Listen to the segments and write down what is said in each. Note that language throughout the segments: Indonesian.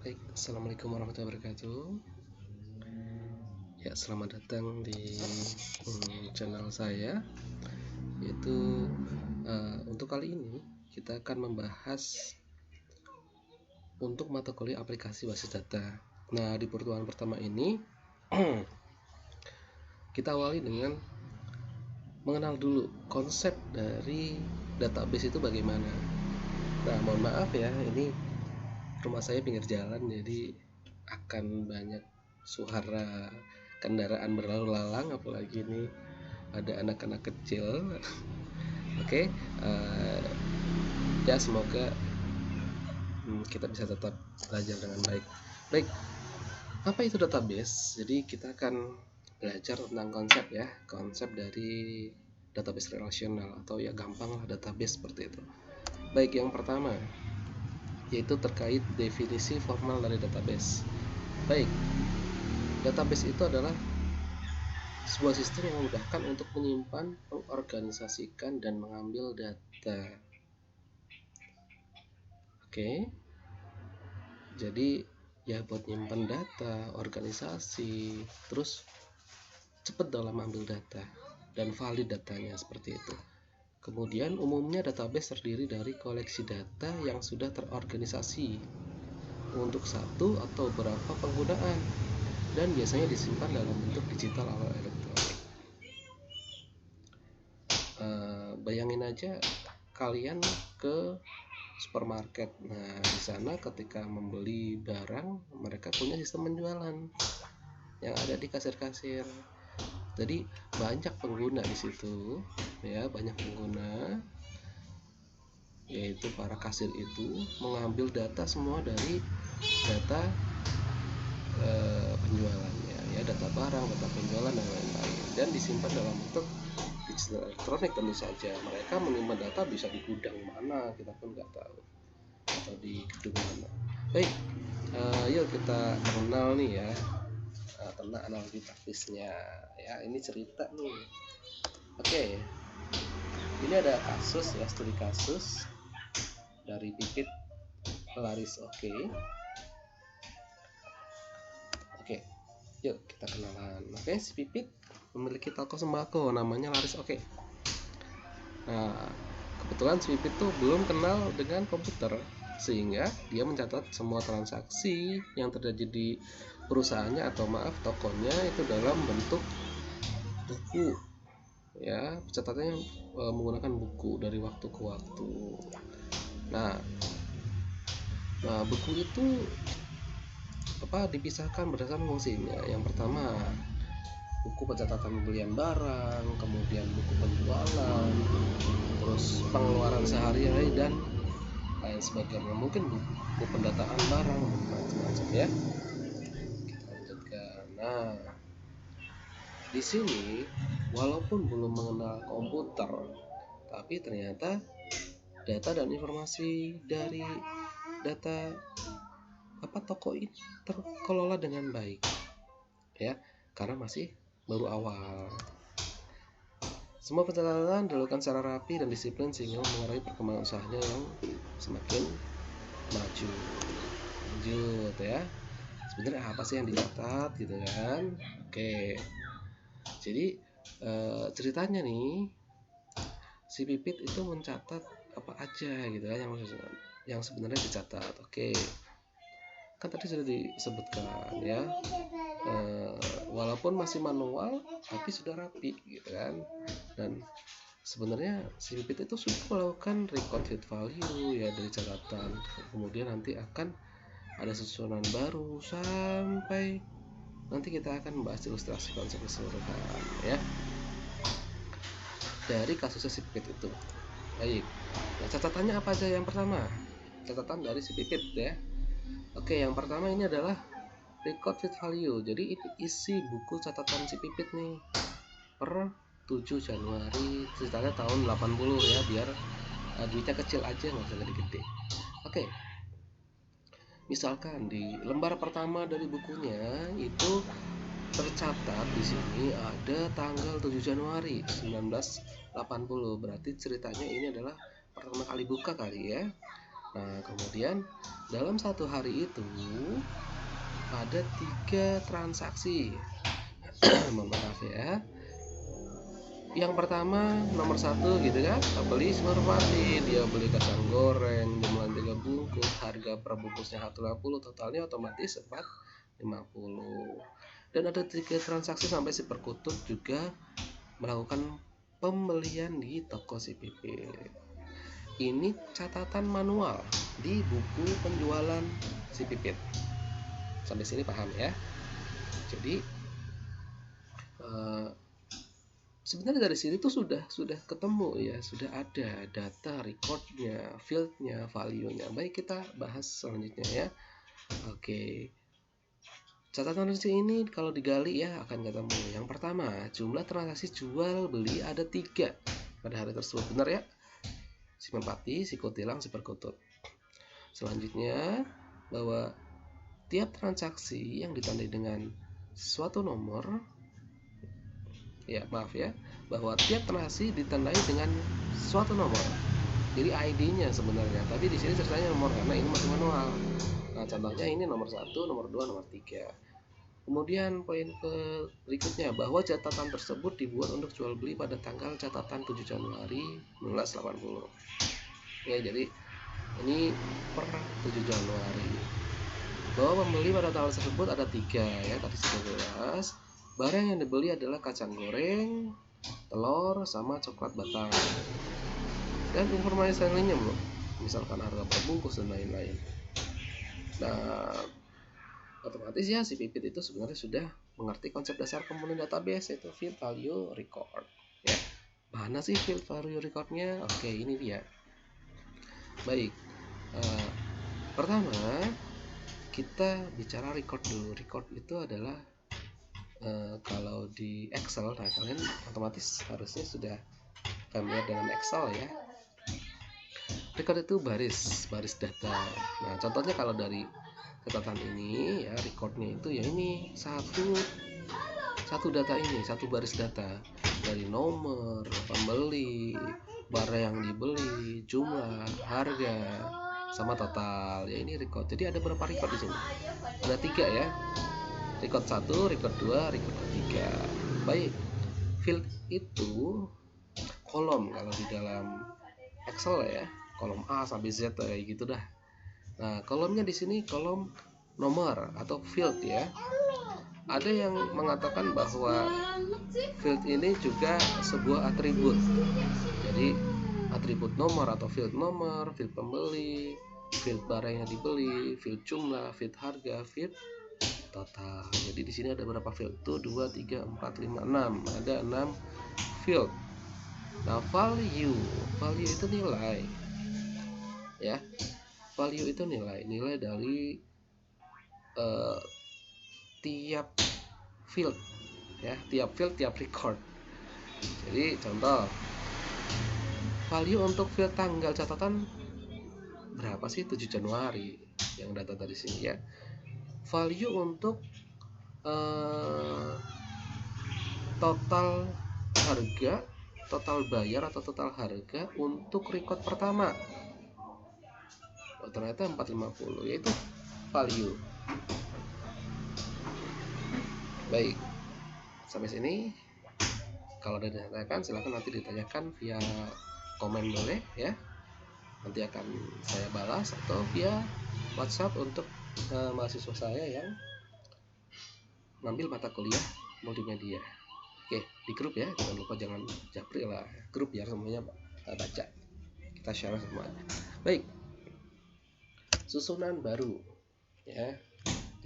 Baik, assalamualaikum warahmatullahi wabarakatuh. Ya, selamat datang di channel saya. Yaitu untuk kali ini kita akan membahas untuk mata kuliah aplikasi basis data. Nah, di pertemuan pertama ini kita awali dengan mengenal dulu konsep dari database itu bagaimana. Nah, mohon maaf ya, ini rumah saya pinggir jalan, jadi akan banyak suara kendaraan berlalu lalang, apalagi ini ada anak-anak kecil. Oke, ya semoga kita bisa tetap belajar dengan baik. Baik, apa itu database? Jadi kita akan belajar tentang konsep dari database relasional, atau ya gampang lah database seperti itu. Baik, yang pertama yaitu terkait definisi formal dari database. Baik, database itu adalah sebuah sistem yang memudahkan untuk menyimpan, mengorganisasikan, dan mengambil data. Oke, jadi ya buat nyimpan data, organisasi, terus cepat dalam ambil data dan valid datanya seperti itu. Kemudian umumnya database terdiri dari koleksi data yang sudah terorganisasi untuk satu atau beberapa penggunaan dan biasanya disimpan dalam bentuk digital atau elektronik. Bayangin aja kalian ke supermarket. Nah, di sana ketika membeli barang, mereka punya sistem penjualan yang ada di kasir-kasir. Jadi banyak pengguna di situ, ya, banyak pengguna, yaitu para kasir itu mengambil data semua dari data penjualannya, ya, data barang, data penjualan dan lain-lain, dan disimpan dalam bentuk digital elektronik. Tentu saja mereka menyimpan data bisa di gudang mana kita pun nggak tahu, atau di gedung mana. Baik, yuk kita mengenal nih ya tentang analogi praktisnya. Ya, ini cerita nih. Oke, ini ada kasus ya, studi kasus dari Pipit Laris. Oke, yuk kita kenalan. Oke, si Pipit memiliki toko sembako namanya Laris. Oke. Nah, kebetulan si Pipit tuh belum kenal dengan komputer, sehingga dia mencatat semua transaksi yang terjadi di perusahaannya atau tokonya itu dalam bentuk buku, ya, catatannya menggunakan buku dari waktu ke waktu. Nah, buku itu dipisahkan berdasarkan fungsinya. Yang pertama, buku pencatatan pembelian barang, kemudian buku penjualan, terus pengeluaran sehari-hari dan lain sebagainya. Mungkin buku pendataan barang dan macam-macam ya. Kita lanjutkan. Nah, di sini walaupun belum mengenal komputer, tapi ternyata data dan informasi dari data toko ini terkelola dengan baik, ya, karena masih baru awal. Semua pencatatan dilakukan secara rapi dan disiplin sehingga mengaruhi perkembangan usahanya yang semakin maju. Lanjut ya. Sebenarnya apa sih yang dicatat gitu kan? Oke. Jadi ceritanya nih, si Pipit itu mencatat apa aja gitu kan yang sebenarnya dicatat. Oke. Kan tadi sudah disebutkan ya, walaupun masih manual tapi sudah rapi gitu kan. Dan sebenarnya si Pipit itu sudah melakukan record head value ya dari catatan, kemudian nanti akan ada susunan baru sampai nanti kita akan membahas ilustrasi konsep keseluruhan ya dari kasusnya si Pipit itu. Baik, nah, catatannya apa aja? Yang pertama, catatan dari si Pipit ya. Oke, yang pertama ini adalah record head value. Jadi itu isi buku catatan si Pipit nih per 7 Januari, ceritanya tahun 80 ya, biar duitnya kecil aja, nggak usah gede-gede. Oke, misalkan di lembar pertama dari bukunya itu tercatat di sini ada tanggal 7 Januari 1980, berarti ceritanya ini adalah pertama kali buka kali ya. Nah, kemudian dalam satu hari itu ada 3 transaksi. Mohon maaf ya. Yang pertama nomor 1 gitu kan, beli Merpati, dia beli kacang goreng jumlah 3 bungkus, harga per bungkusnya 150, totalnya otomatis 450. Dan ada 3 transaksi sampai si Perkutut juga melakukan pembelian di toko si Pipit. Ini catatan manual di buku penjualan si Pipit. Sampai sini paham ya? Jadi sebenarnya dari sini tuh sudah ketemu ya, sudah ada data, recordnya, fieldnya, value-nya. Baik, kita bahas selanjutnya ya. Oke, catatan ini kalau digali ya akan ketemu. Yang pertama, jumlah transaksi jual beli ada 3 pada hari tersebut, benar ya? Si Merpati, si Kutilang, si Perkutut. Selanjutnya, bahwa tiap transaksi yang ditandai dengan suatu nomor, ya maaf ya, bahwa tiap transaksi ditandai dengan suatu nomor. Jadi ID-nya sebenarnya, tapi di sini ceritanya nomor karena ini masih manual. Nah, contohnya ini nomor 1, nomor 2, nomor 3. Kemudian poin berikutnya, bahwa catatan tersebut dibuat untuk jual beli pada tanggal catatan 7 Januari 1980. Ya, jadi ini per 7 Januari. Bahwa pembeli pada tanggal tersebut ada 3 ya, tadi sudah jelas. Barang yang dibeli adalah kacang goreng, telur, sama coklat batang. Dan informasi lainnya bro, misalkan harga per bungkus dan lain-lain. Nah, otomatis ya si Pipit itu sebenarnya sudah mengerti konsep dasar komponen database, yaitu field value record ya. Mana sih field value recordnya? Oke, ini dia. Baik, pertama kita bicara record dulu. Record itu adalah kalau di Excel, nah kalian otomatis harusnya sudah familiar dengan Excel ya. Record itu baris data. Nah, contohnya kalau dari catatan ini ya, recordnya itu ya ini satu data ini, satu baris data dari nomor pembeli, barang yang dibeli, jumlah, harga, sama total. Ya ini record. Jadi ada berapa record di sini? Ada 3 ya. Record 1, record 2, record 3. Baik. Field itu kolom kalau di dalam Excel ya. Kolom A sampai Z kayak gitu dah. Nah, kolomnya di sini kolom nomor atau field ya. Ada yang mengatakan bahwa field ini juga sebuah atribut. Jadi atribut nomor atau field nomor, field pembeli, field barang yang dibeli, field jumlah, field harga, field total. Jadi di sini ada berapa field? Tuh 2, 3, 4, 5, 6. Ada 6 field. Nah, value itu nilai. Ya. Value itu nilai dari tiap field ya, tiap field, tiap record. Jadi contoh, value untuk field tanggal catatan berapa sih? 7 Januari yang data tadi sini ya. Value untuk total harga, total bayar atau total harga untuk record pertama. Oh, ternyata 450, yaitu value. Baik, sampai sini kalau ada ditanyakan silahkan nanti ditanyakan via komen boleh ya, nanti akan saya balas, atau via WhatsApp untuk mahasiswa saya yang ngambil mata kuliah multimedia. Oke, di grup ya, jangan lupa, jangan japri lah, grup biar semuanya baca, kita share semuanya. Baik, susunan baru ya.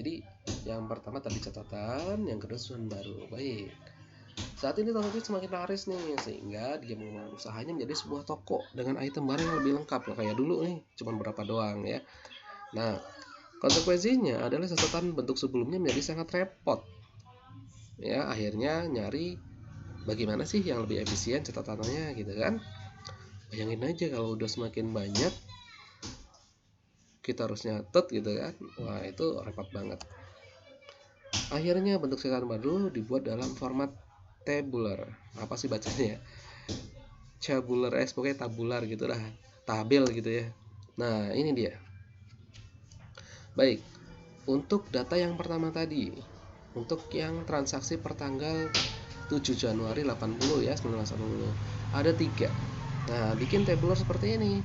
Jadi yang pertama tadi catatan, yang kedua susunan baru. Baik, saat ini Tokopedia semakin laris nih, sehingga dia mengembangkan usahanya menjadi sebuah toko dengan item barang yang lebih lengkap. Loh, kayak dulu nih cuma berapa doang ya. Nah, konsekuensinya adalah catatan bentuk sebelumnya menjadi sangat repot ya. Akhirnya nyari bagaimana sih yang lebih efisien catatannya gitu kan. Bayangin aja kalau udah semakin banyak kita harus nyatet gitu kan, wah itu repot banget. Akhirnya bentuk catatan baru dibuat dalam format tabular. Apa sih bacanya ya? Tabular, pokoknya tabular gitu lah, tabel gitu ya. Nah, ini dia. Baik, untuk data yang pertama tadi, untuk yang transaksi pertanggal 7 Januari 80 ya 1980, ada 3. Nah, bikin tabular seperti ini.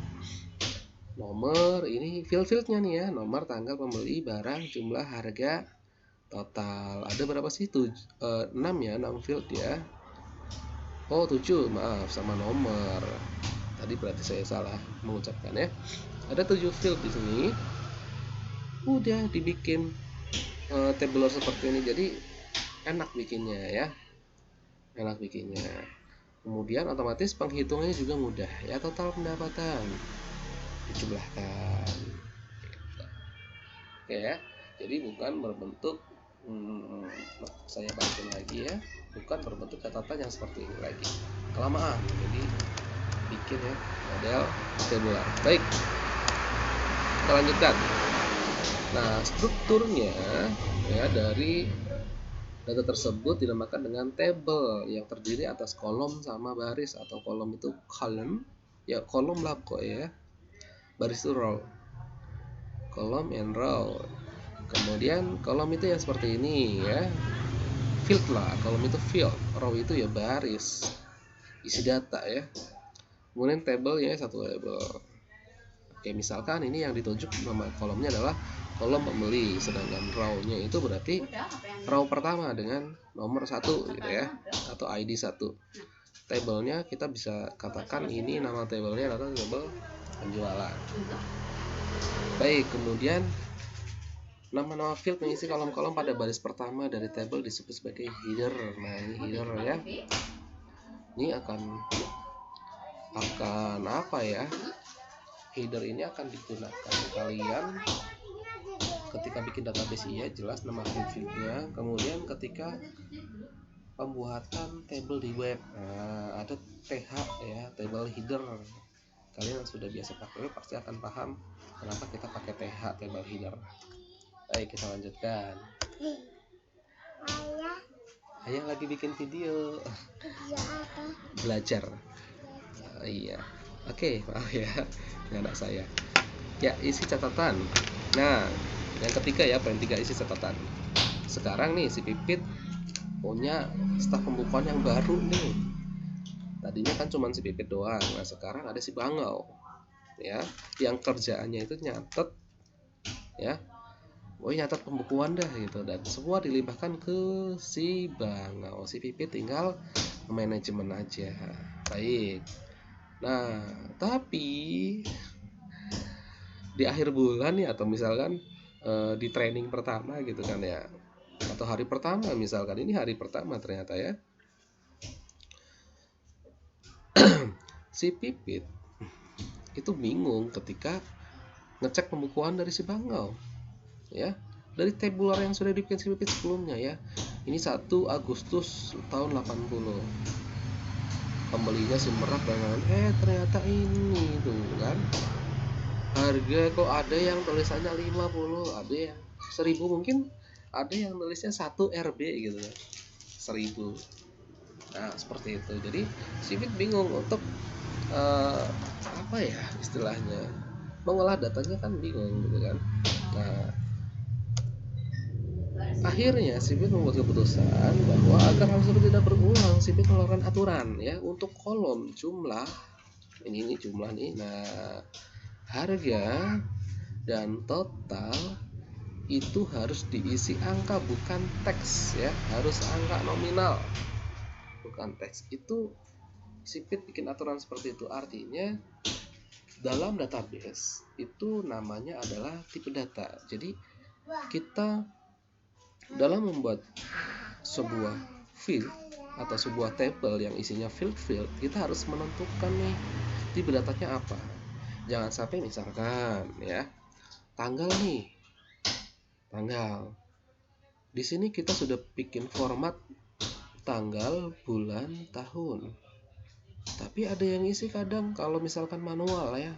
Nomor ini field-fieldnya nih ya, nomor, tanggal pembeli, barang, jumlah, harga, total. Ada berapa sih? 6 ya, 6 field ya. Oh 7, maaf, sama nomor. Tadi berarti saya salah mengucapkan ya. Ada 7 field di sini. Udah dibikin tabular seperti ini, jadi enak bikinnya ya. Enak bikinnya. Kemudian otomatis penghitungannya juga mudah ya, total pendapatan dijumlahkan. Oke ya. Jadi bukan berbentuk saya balikin lagi ya, bukan berbentuk catatan yang seperti ini lagi, kelamaan. Jadi bikin ya model tabular. Baik, kita lanjutkan. Nah, strukturnya ya dari data tersebut dinamakan dengan table yang terdiri atas kolom sama baris, atau kolom itu column ya, kolom lah kok ya, baris itu row, kolom and row. Kemudian kolom itu yang seperti ini ya, field lah, kolom itu field, row itu ya baris isi data ya. Kemudian table ya, satu label. Oke, misalkan ini yang ditunjuk nama kolomnya adalah kolom pembeli, sedangkan row-nya itu berarti row pertama dengan nomor 1 gitu ya, atau ID 1. Tabelnya kita bisa katakan ini nama tabelnya adalah tabel penjualan. Baik, kemudian nama-nama field mengisi kolom-kolom pada baris pertama dari tabel disebut sebagai header. Nah, ini header ya. Ini akan apa ya? Header ini akan digunakan kalian ketika bikin database ya, jelas nama field-nya. Kemudian ketika pembuatan table di web, nah, ada TH ya, table header. Kalian yang sudah biasa pakai web pasti akan paham kenapa kita pakai TH, table header. Baik, kita lanjutkan. Ayah lagi bikin video. Video apa? Belajar. Iya. Oke, maaf ya, anak saya. Ya, isi catatan. Nah, yang ketiga ya, poin 3, isi catatan. Sekarang nih si Pipit punya staf pembukuan yang baru nih. Tadinya kan cuma si Pipit doang. Nah, sekarang ada si Bangau. Ya, yang kerjaannya itu nyatet ya. Nyatet pembukuan dah gitu, dan semua dilimpahkan ke si Bangau. Si Pipit tinggal manajemen aja. Baik. Nah, tapi di akhir bulan nih, atau misalkan di training pertama gitu kan ya, atau hari pertama, misalkan ini hari pertama ternyata ya, si Pipit itu bingung ketika ngecek pembukuan dari si Bangau ya, dari tabular yang sudah dibikin si Pipit sebelumnya ya. Ini 1 Agustus tahun 80, pembelinya si Merak dengan ternyata ini tuh kan, harga kok ada yang tulisannya 50, ada yang 1000, mungkin ada yang tulisnya 1 RB gitu kan, 1000. Nah, seperti itu. Jadi Sipit bingung untuk apa ya istilahnya, mengolah datanya kan bingung gitu kan. Nah, akhirnya Sipit membuat keputusan bahwa agar hal tersebut tidak berulang, Sipit mengeluarkan aturan ya untuk kolom jumlah ini jumlah nih. Nah, harga dan total itu harus diisi angka, bukan teks ya, harus angka nominal, bukan teks. Itu Sipit bikin aturan seperti itu. Artinya dalam database itu namanya adalah tipe data. Jadi kita dalam membuat sebuah field atau sebuah table yang isinya field, kita harus menentukan nih tipe datanya apa. Jangan sampai misalkan ya, tanggal nih, tanggal. Di sini kita sudah bikin format tanggal, bulan, tahun. Tapi ada yang isi kadang kalau misalkan manual ya,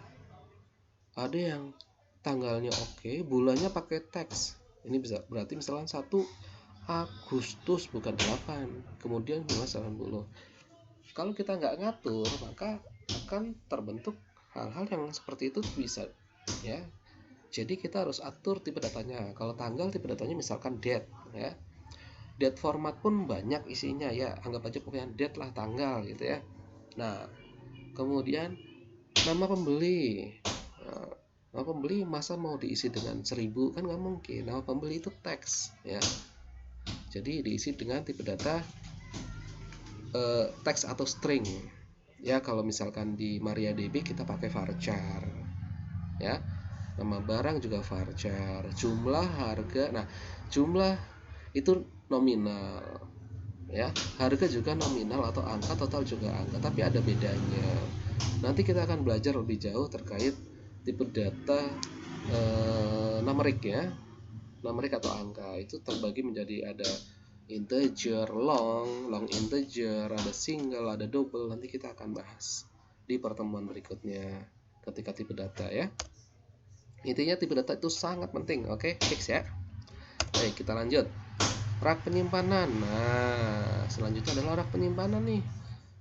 ada yang tanggalnya oke, bulannya pakai teks. Ini bisa berarti misalkan 1 Agustus bukan 8, kemudian 1980. Kalau kita nggak ngatur, maka akan terbentuk hal-hal yang seperti itu bisa ya. Jadi kita harus atur tipe datanya. Kalau tanggal, tipe datanya misalkan date ya. Date format pun banyak isinya ya. Anggap aja pokoknya date lah, tanggal gitu ya. Nah, kemudian nama pembeli. Nah, nama pembeli masa mau diisi dengan 1000 kan nggak mungkin. Nama pembeli itu teks ya. Jadi diisi dengan tipe data teks atau string. Ya, kalau misalkan di MariaDB kita pakai varchar. Ya. Nama barang juga varchar, jumlah, harga. Nah, jumlah itu nominal ya, harga juga nominal atau angka, total juga angka, tapi ada bedanya. Nanti kita akan belajar lebih jauh terkait tipe data numerik ya. Numerik atau angka itu terbagi menjadi ada integer, long integer, ada single, ada double. Nanti kita akan bahas di pertemuan berikutnya ketika tipe data ya. Intinya tipe data itu sangat penting, oke, fix ya. Baik, kita lanjut. Rak penyimpanan. Nah, selanjutnya adalah rak penyimpanan nih.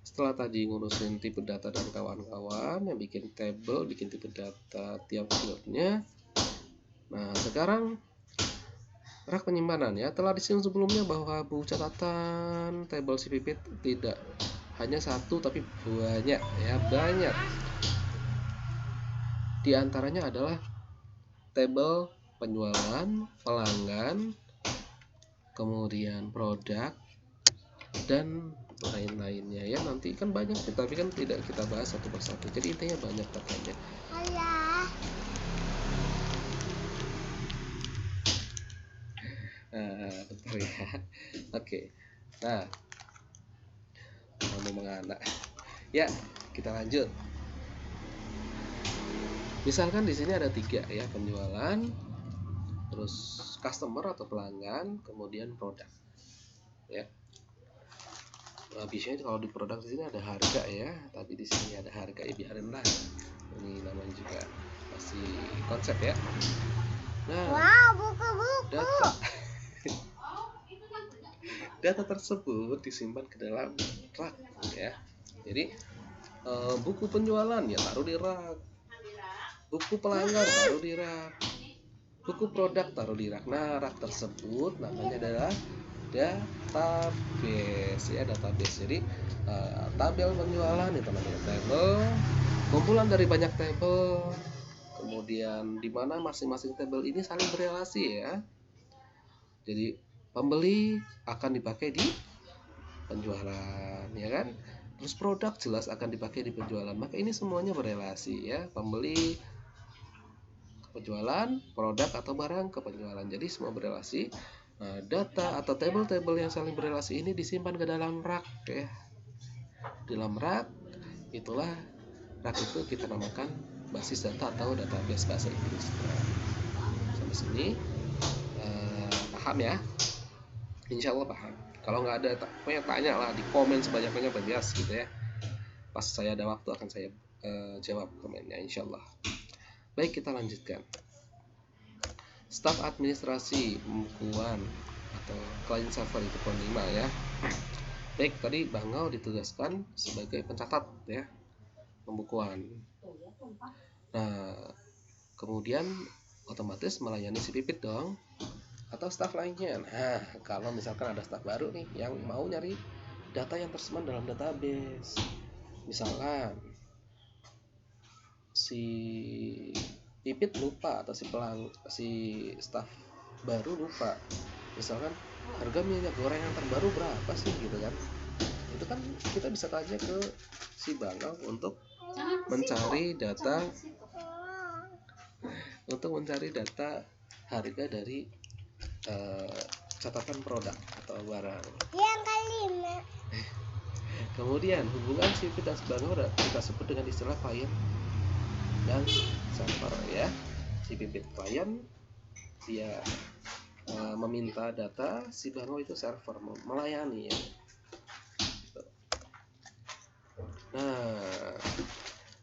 Setelah tadi ngurusin tipe data dan kawan-kawan, yang bikin table, bikin tipe data tiap fieldnya. Nah, sekarang rak penyimpanan ya. Telah disinggung sebelumnya bahwa buku catatan table si Pipit tidak hanya satu tapi banyak ya, banyak. Di antaranya adalah tabel penjualan, pelanggan, kemudian produk, dan lain-lainnya ya. Nanti kan banyak, tapi kan tidak kita bahas satu persatu. Jadi intinya banyak katanya. Betul ya. Oke. Nah, kamu menganak. Ya, kita lanjut. Misalkan di sini ada 3 ya, penjualan, terus customer atau pelanggan, kemudian produk. Ya. Nah, biasanya kalau di produk di sini ada harga ya, tapi di sini ada harga ya, biarin lah. Ini namanya juga pasti konsep ya. Nah, wow, buku-buku. Data tersebut disimpan ke dalam rak ya. Jadi buku penjualan ya taruh di rak. Buku pelanggan taruh di rak. Buku produk taruh di rak. Nah, rak tersebut namanya adalah database ya, database. Jadi tabel penjualan itu namanya table, kumpulan dari banyak tabel, kemudian di mana masing-masing tabel ini saling berelasi ya. Jadi pembeli akan dipakai di penjualan ya kan, terus produk jelas akan dipakai di penjualan, maka ini semuanya berelasi ya, pembeli ke penjualan, produk atau barang ke penjualan, jadi semua berelasi. Nah, data atau tabel-tabel yang saling berelasi ini disimpan ke dalam rak ya. Dalam rak itulah, rak itu kita namakan basis data atau database bahasa Inggris. Nah, sampai sini paham ya? Insya Allah paham. Kalau nggak ada pokoknya tanya lah di komen sebanyak-banyak, bebas gitu ya. Pas saya ada waktu akan saya jawab komennya insya Allah. Baik, kita lanjutkan. Staf administrasi pembukuan atau client server itu poin 5 ya. Baik, tadi Bangau ditugaskan sebagai pencatat ya, pembukuan. Nah, kemudian otomatis melayani si Pipit dong, atau staf lainnya. Nah, kalau misalkan ada staf baru nih yang mau nyari data yang tersemat dalam database, misalkan si Pipit lupa atau si staf baru lupa, misalkan harga minyak goreng yang terbaru berapa sih gitu kan, itu kan kita bisa tanya ke si Bangau untuk mencari data harga dari catatan produk atau barang. Yang kelima. Kemudian hubungan si Pipit dan Bangau kita sebut dengan istilah klien dan server ya. Si Pipit klien, dia meminta data, si Bangau itu server melayani ya. Nah,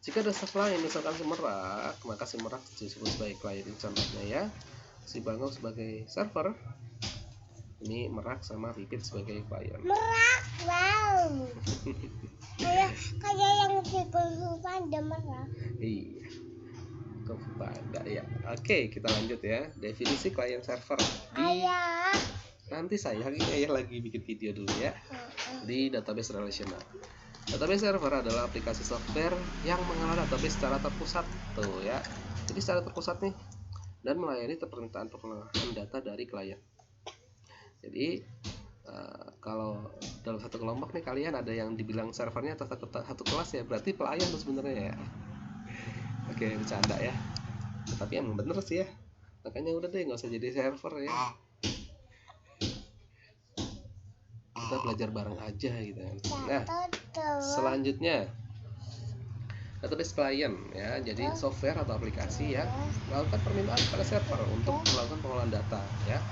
jika ada staf lain misalkan si Merak, maka si Merak disebut sebagai klien contohnya ya. Si Bangau sebagai server, ini Merak sama Pipit sebagai klien. Merak, wow. kayak yang di konsultan ada Merak. Iya. kepada ya. Oke, kita lanjut ya. Definisi client server nanti saya lagi bikin video dulu ya di database relational. Database server adalah aplikasi software yang mengelola database secara terpusat tuh ya. Jadi secara terpusat nih dan melayani permintaan pengolahan data dari klien. Jadi kalau dalam satu kelompok nih kalian ada yang dibilang servernya atau satu kelas ya, berarti pelayan tuh sebenarnya ya. Oke, bercanda ya. Tapi emang bener sih ya. Makanya udah deh nggak usah jadi server ya. Kita belajar bareng aja gitu kan. Nah, selanjutnya database client ya. Jadi software atau aplikasi yang melakukan permintaan pada server untuk melakukan pengolahan data ya.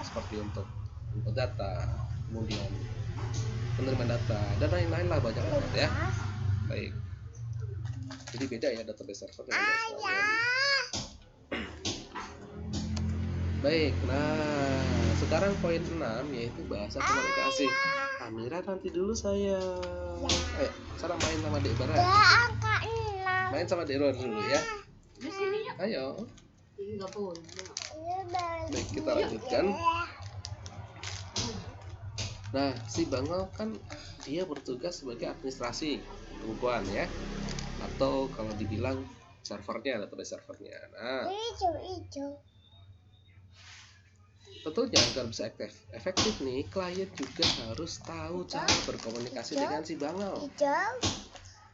Seperti untuk input data, kemudian penerimaan data dan lain-lain lah, banyak banget ya. Baik. Jadi beda ya database server dengan database client. Baik, nah sekarang poin 6 yaitu bahasa komunikasi. Amira nanti dulu saya. Ayo, sekarang main sama Dek Bara. Main sama Dek Ron dulu ya. Ayo. Baik, kita lanjutkan. Nah, si Bangau kan dia bertugas sebagai administrasi pembukuan ya. Atau kalau dibilang servernya, database servernya. Nah, tentunya agar bisa efektif nih, klien juga harus tahu cara berkomunikasi dengan si Bangau.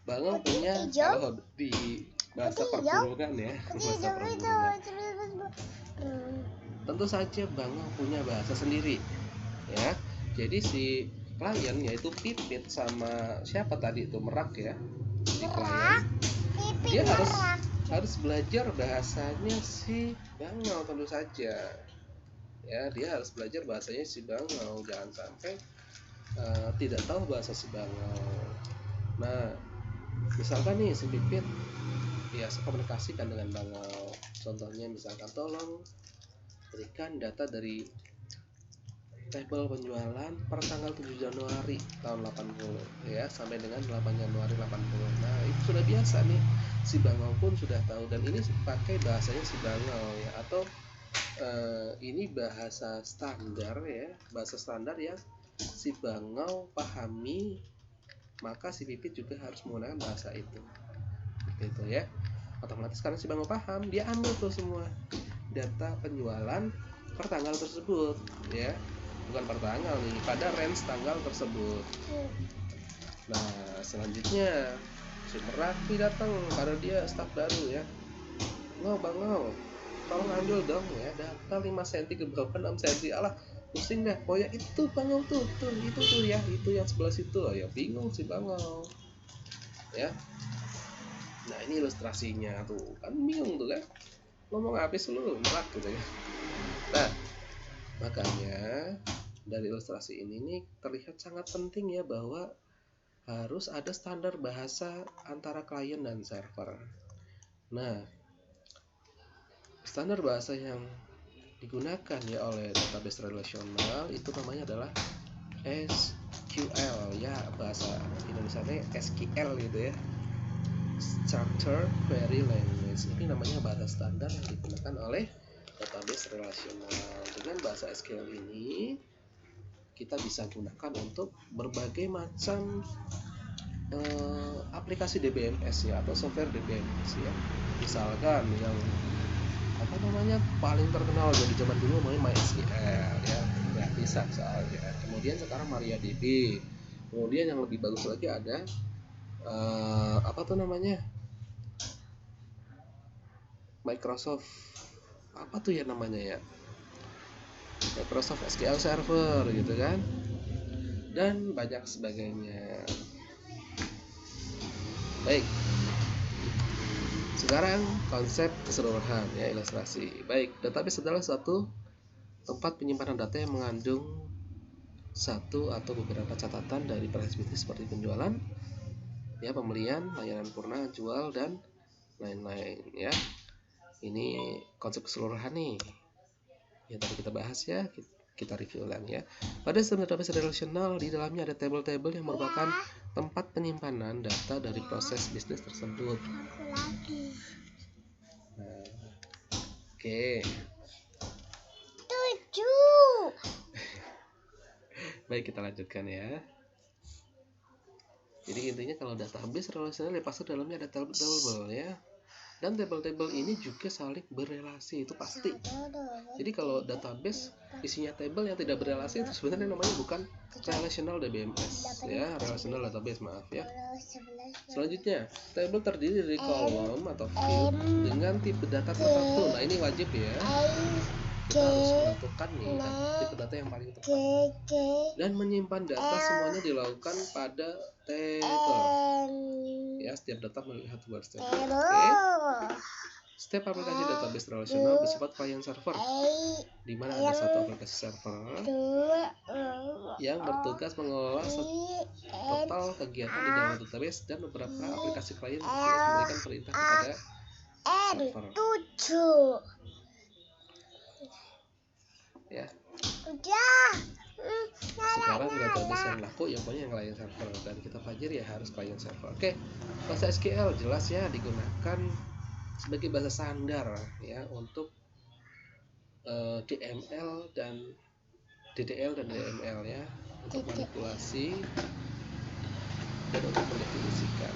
Bangau punya, kalau di bahasa perburungan ya, bahasa perburungan. Tentu saja Bangau punya bahasa sendiri, ya. Jadi si klien yaitu Pipit sama siapa tadi itu Merak ya, si klien, dia harus belajar bahasanya si Bangau tentu saja. Ya, dia harus belajar bahasanya si Bangau, jangan sampai tidak tahu bahasa si Bangau. Nah, misalkan nih si Pipit biasa komunikasikan dengan Bangau, contohnya misalkan tolong berikan data dari tabel penjualan per tanggal 7 Januari tahun 80 ya sampai dengan 8 Januari 80. Nah, itu sudah biasa nih, si Bangau pun sudah tahu, dan ini pakai bahasanya si Bangau ya, atau ini bahasa standar ya, bahasa standar yang si Bangau pahami, maka si Pipit juga harus menggunakan bahasa itu gitu ya. Otomatis karena si Bangau paham, dia ambil tuh semua data penjualan per tanggal tersebut ya, bukan per tanggal nih, pada range tanggal tersebut. Nah, selanjutnya si Merak datang karena dia staf baru ya. Bangau, tolong ambil dong ya data 5 cm ke berapa 6 cm, alah pusing dah, pokoknya itu Bangau tuh itu tuh ya, itu yang sebelah situ. Ya bingung si Bangau ya. Nah, ini ilustrasinya tuh kan, bingung tuh kan, ngomong habis lu Merak gitu ya. Nah, makanya dari ilustrasi ini nih terlihat sangat penting ya bahwa harus ada standar bahasa antara klien dan server. Nah, standar bahasa yang digunakan ya oleh database relasional itu namanya adalah SQL ya, bahasa Indonesianya SQL gitu ya, Structured Query Language. Ini namanya bahasa standar yang digunakan oleh database relasional. Dengan bahasa SQL ini kita bisa gunakan untuk berbagai macam aplikasi DBMS ya, atau software DBMS ya. Misalkan yang paling terkenal dari zaman dulu namanya MySQL ya, nggak bisa soalnya. Kemudian sekarang MariaDB. Kemudian yang lebih bagus lagi ada Microsoft Microsoft SQL Server gitu kan, dan banyak sebagainya. Baik, sekarang konsep keseluruhan ya, ilustrasi. Baik, database adalah suatu tempat penyimpanan data yang mengandung satu atau beberapa catatan dari proses bisnis seperti penjualan ya, pembelian, layanan purna, jual, dan lain-lain ya. Ini konsep keseluruhan nih yang tadi kita bahas ya, kita review ulang ya. Pada sistem database relasional, di dalamnya ada tabel-tabel yang merupakan tempat penyimpanan data dari proses bisnis tersebut. Nah, Oke. 7. Baik, kita lanjutkan ya. Jadi intinya kalau database relasional ya pasti dalamnya ada table ya. Dan table-table ini juga saling berelasi, itu pasti. Jadi kalau database isinya table yang tidak berelasi itu sebenarnya namanya bukan relational DBMS ya, relational database, maaf ya. Selanjutnya, table terdiri dari kolom atau field dengan tipe data tertentu. Nah, ini wajib ya. Kita harus menentukan nih tipe data yang paling tepat. Dan menyimpan data semuanya dilakukan pada table. Ya, setiap data melihat sebuah step. Oke. Setiap aplikasi database relasional bersifat client server, di mana ada satu aplikasi server yang bertugas mengelola total kegiatan di dalam database dan beberapa aplikasi klien bertugas memberikan perintah kepada server. Ya. Sekarang database yang laku yang punya yang client server, dan kita pelajari ya harus client server. Oke. Bahasa SQL jelas ya digunakan sebagai bahasa standar ya untuk DML dan DDL dan DML ya, untuk manipulasi dan untuk mendefinisikan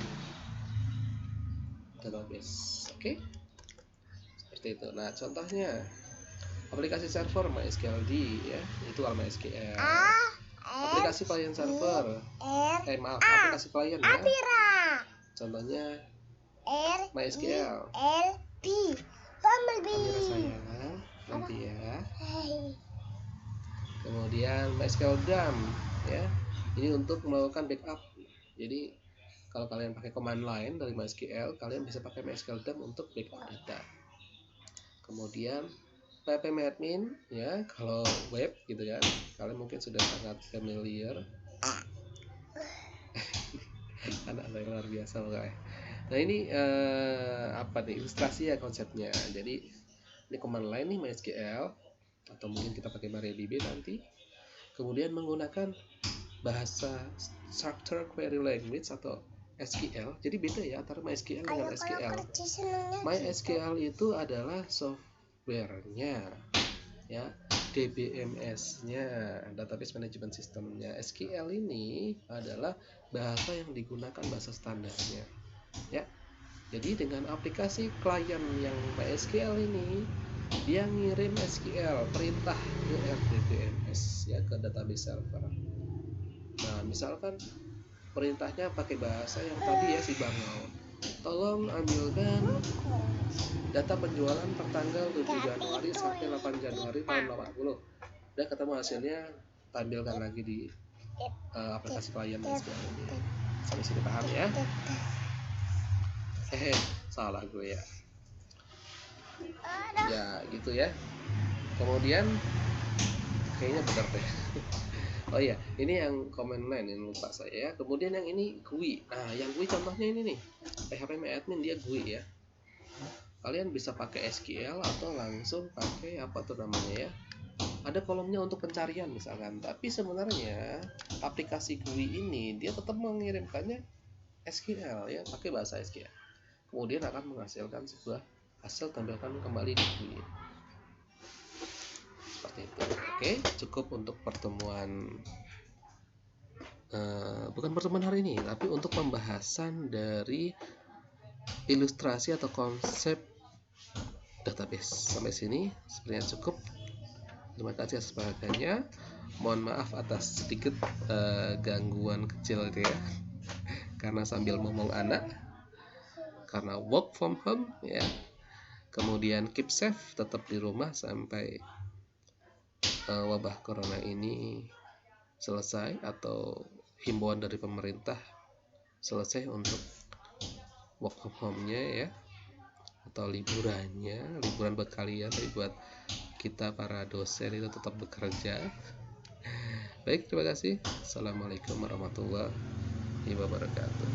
database. Oke. Seperti itu. Nah, contohnya aplikasi server MySQLD ya, itu MySQL. Aplikasi client server, aplikasi client ya. Contohnya MySQL. Kamera sayang, nanti ya. Kemudian MySQL dump ya. Ini untuk melakukan backup. Jadi kalau kalian pakai command line dari MySQL, kalian bisa pakai MySQL dump untuk backup data. Kemudian ppmadmin ya, kalau web gitu kan, kalian mungkin sudah sangat familiar. Anak saya luar biasa guys. Nah, ini apa nih ilustrasi ya konsepnya. Jadi ini command line nih MySQL, atau mungkin kita pakai MariaDB nanti. Kemudian menggunakan bahasa Structured Query Language atau SQL. Jadi beda ya antara MySQL dengan SQL. MySQL itu adalah software-nya ya, DBMS-nya, Database Management System-nya. SQL ini adalah bahasa yang digunakan, bahasa standarnya ya. Jadi dengan aplikasi klien yang MySQL ini, dia ngirim SQL perintah ke RDBMS ya, ke database server. Nah, misalkan perintahnya pakai bahasa yang tadi ya, si Bangau, tolong ambilkan data penjualan per tanggal 7 Januari sampai 8 Januari tahun 80. Udah ketemu hasilnya, tampilkan lagi di aplikasi klien MySQL ini. Sampai sini paham ya? Salah gue ya. Ya gitu ya. Kemudian kayaknya benar deh. Oh iya, ini yang command line yang lupa saya ya. Kemudian yang ini GUI. Nah, yang GUI contohnya ini nih, phpMyAdmin, dia GUI ya. Kalian bisa pakai SQL atau langsung pakai apa tuh namanya ya, ada kolomnya untuk pencarian misalkan. Tapi sebenarnya aplikasi GUI ini dia tetap mengirimkannya SQL ya, pakai bahasa SQL. Kemudian akan menghasilkan sebuah hasil, tampilkan kembali di GUI. Seperti itu. Oke, cukup untuk pertemuan bukan pertemuan hari ini, tapi untuk pembahasan dari ilustrasi atau konsep database. Sampai sini sebenarnya cukup. Terima kasih atas perhatiannya. Mohon maaf atas sedikit gangguan kecil ya, karena sambil ngomong anak, karena work from home ya. Kemudian keep safe, tetap di rumah sampai wabah corona ini selesai atau himbauan dari pemerintah selesai untuk work from home-nya ya, atau liburan buat kalian, tapi buat kita para dosen itu tetap bekerja. Baik, terima kasih. Assalamualaikum warahmatullahi wabarakatuh.